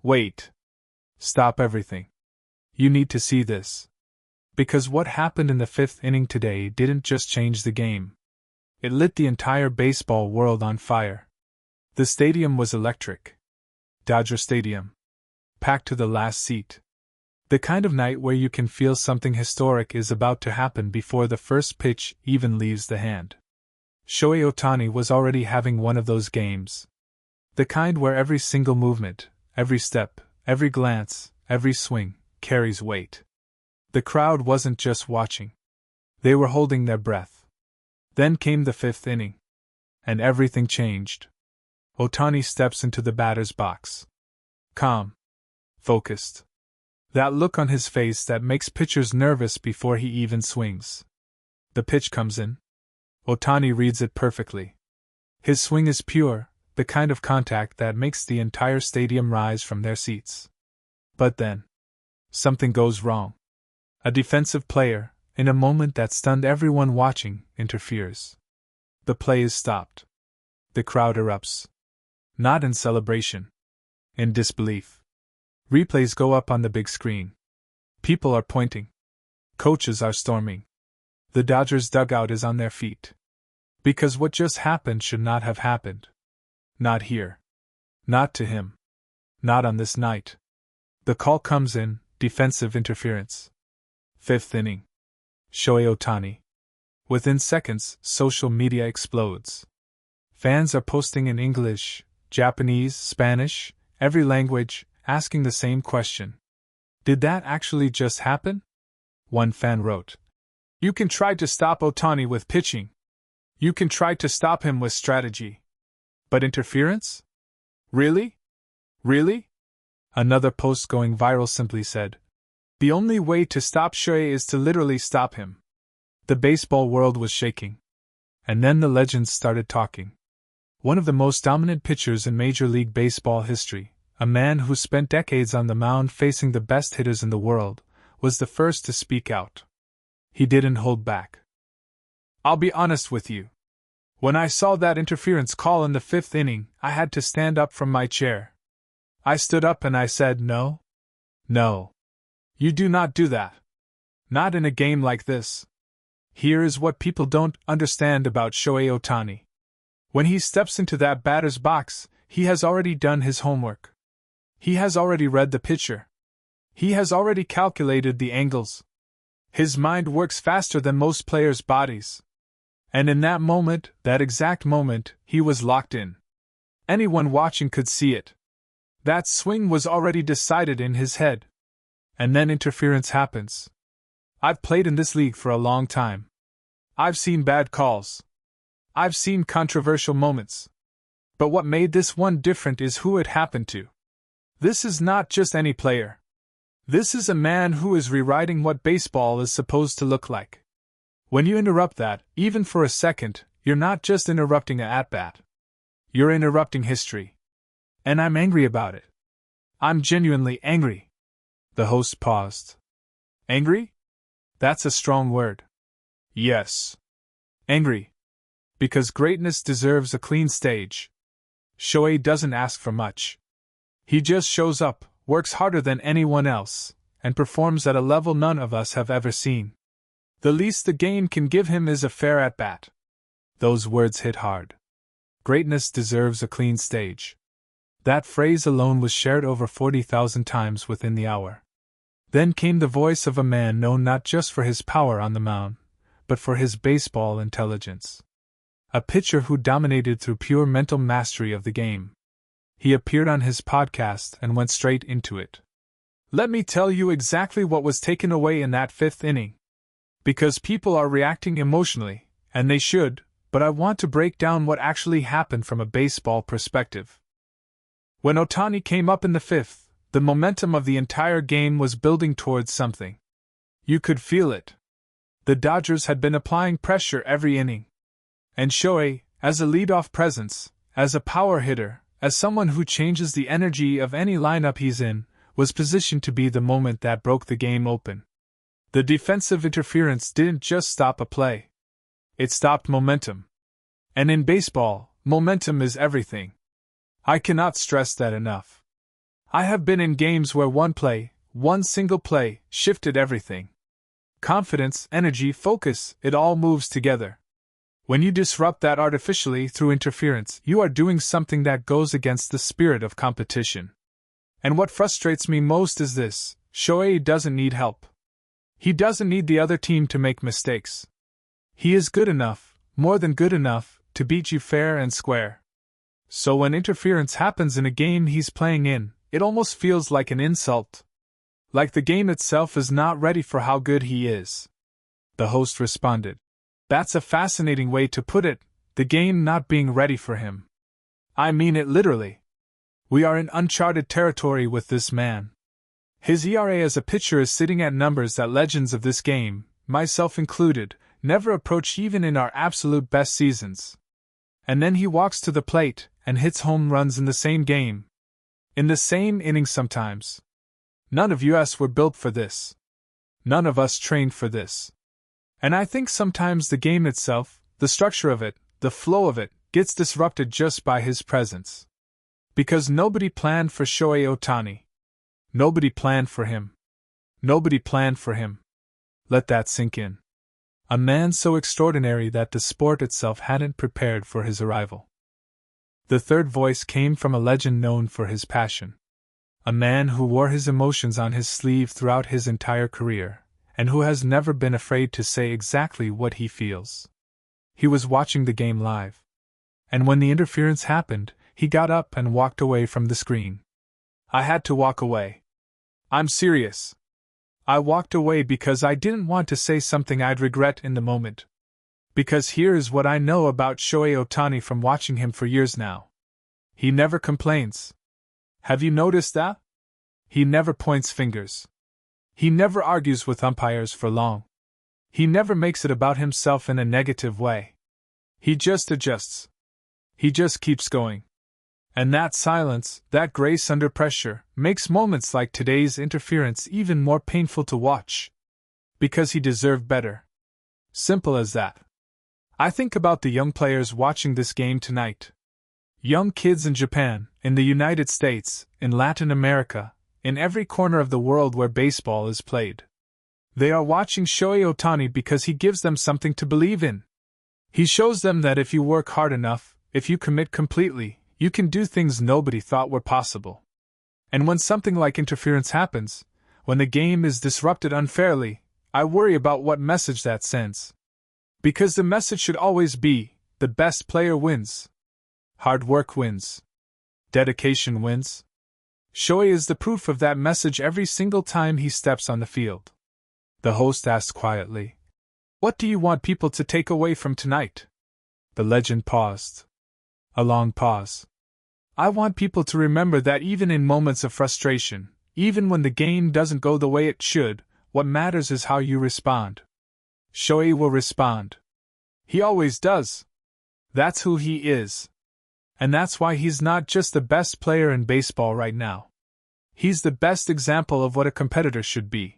Wait. Stop everything. You need to see this. Because what happened in the fifth inning today didn't just change the game. It lit the entire baseball world on fire. The stadium was electric. Dodger Stadium. Packed to the last seat. The kind of night where you can feel something historic is about to happen before the first pitch even leaves the hand. Shohei Ohtani was already having one of those games. The kind where every single movement, every step, every glance, every swing, carries weight. The crowd wasn't just watching. They were holding their breath. Then came the fifth inning. And everything changed. Ohtani steps into the batter's box. Calm. Focused. That look on his face that makes pitchers nervous before he even swings. The pitch comes in. Ohtani reads it perfectly. His swing is pure, the kind of contact that makes the entire stadium rise from their seats. But then, something goes wrong. A defensive player, in a moment that stunned everyone watching, interferes. The play is stopped. The crowd erupts. Not in celebration. In disbelief. Replays go up on the big screen. People are pointing. Coaches are storming. The Dodgers dugout is on their feet. Because what just happened should not have happened. Not here. Not to him. Not on this night. The call comes in, defensive interference. Fifth inning. Shohei Ohtani. Within seconds, social media explodes. Fans are posting in English, Japanese, Spanish, every language, asking the same question. Did that actually just happen? One fan wrote. You can try to stop Ohtani with pitching. You can try to stop him with strategy. But interference? Really? Really? Another post going viral simply said, the only way to stop Shohei is to literally stop him. The baseball world was shaking. And then the legends started talking. One of the most dominant pitchers in Major League Baseball history, a man who spent decades on the mound facing the best hitters in the world, was the first to speak out. He didn't hold back. I'll be honest with you. When I saw that interference call in the fifth inning, I had to stand up from my chair. I stood up and I said, no. No. You do not do that. Not in a game like this. Here is what people don't understand about Shohei Ohtani. When he steps into that batter's box, he has already done his homework. He has already read the pitcher. He has already calculated the angles. His mind works faster than most players' bodies. And in that moment, that exact moment, he was locked in. Anyone watching could see it. That swing was already decided in his head. And then interference happens. I've played in this league for a long time. I've seen bad calls. I've seen controversial moments. But what made this one different is who it happened to. This is not just any player. This is a man who is rewriting what baseball is supposed to look like. When you interrupt that, even for a second, you're not just interrupting an at-bat. You're interrupting history. And I'm angry about it. I'm genuinely angry. The host paused. Angry? That's a strong word. Yes. Angry. Because greatness deserves a clean stage. Shohei doesn't ask for much. He just shows up, works harder than anyone else, and performs at a level none of us have ever seen. The least the game can give him is a fair at-bat. Those words hit hard. Greatness deserves a clean stage. That phrase alone was shared over 40,000 times within the hour. Then came the voice of a man known not just for his power on the mound, but for his baseball intelligence. A pitcher who dominated through pure mental mastery of the game. He appeared on his podcast and went straight into it. Let me tell you exactly what was taken away in that fifth inning. Because people are reacting emotionally, and they should, but I want to break down what actually happened from a baseball perspective. When Ohtani came up in the fifth, the momentum of the entire game was building towards something. You could feel it. The Dodgers had been applying pressure every inning. And Shohei, as a leadoff presence, as a power hitter, as someone who changes the energy of any lineup he's in, was positioned to be the moment that broke the game open. The defensive interference didn't just stop a play. It stopped momentum. And in baseball, momentum is everything. I cannot stress that enough. I have been in games where one single play, shifted everything. Confidence, energy, focus, it all moves together. When you disrupt that artificially through interference, you are doing something that goes against the spirit of competition. And what frustrates me most is this: Shohei doesn't need help. He doesn't need the other team to make mistakes. He is good enough, more than good enough, to beat you fair and square. So when interference happens in a game he's playing in, it almost feels like an insult. Like the game itself is not ready for how good he is. The host responded. That's a fascinating way to put it, the game not being ready for him. I mean it literally. We are in uncharted territory with this man. His ERA as a pitcher is sitting at numbers that legends of this game, myself included, never approach even in our absolute best seasons. And then he walks to the plate and hits home runs in the same game. In the same inning sometimes. None of us were built for this. None of us trained for this. And I think sometimes the game itself, the structure of it, the flow of it, gets disrupted just by his presence. Because nobody planned for Shohei Ohtani. Nobody planned for him. Nobody planned for him. Let that sink in. A man so extraordinary that the sport itself hadn't prepared for his arrival. The third voice came from a legend known for his passion. A man who wore his emotions on his sleeve throughout his entire career, and who has never been afraid to say exactly what he feels. He was watching the game live. And when the interference happened, he got up and walked away from the screen. I had to walk away. I'm serious. I walked away because I didn't want to say something I'd regret in the moment. Because here is what I know about Shohei Ohtani from watching him for years now. He never complains. Have you noticed that? He never points fingers. He never argues with umpires for long. He never makes it about himself in a negative way. He just adjusts. He just keeps going. And that silence, that grace under pressure, makes moments like today's interference even more painful to watch. Because he deserved better. Simple as that. I think about the young players watching this game tonight. Young kids in Japan, in the United States, in Latin America, in every corner of the world where baseball is played. They are watching Shohei Ohtani because he gives them something to believe in. He shows them that if you work hard enough, if you commit completely, you can do things nobody thought were possible. And when something like interference happens, when the game is disrupted unfairly, I worry about what message that sends. Because the message should always be, the best player wins. Hard work wins. Dedication wins. Shohei is the proof of that message every single time he steps on the field. The host asked quietly, "What do you want people to take away from tonight?" The legend paused. A long pause. "I want people to remember that even in moments of frustration, even when the game doesn't go the way it should, what matters is how you respond. Shohei will respond. He always does. That's who he is. And that's why he's not just the best player in baseball right now. He's the best example of what a competitor should be.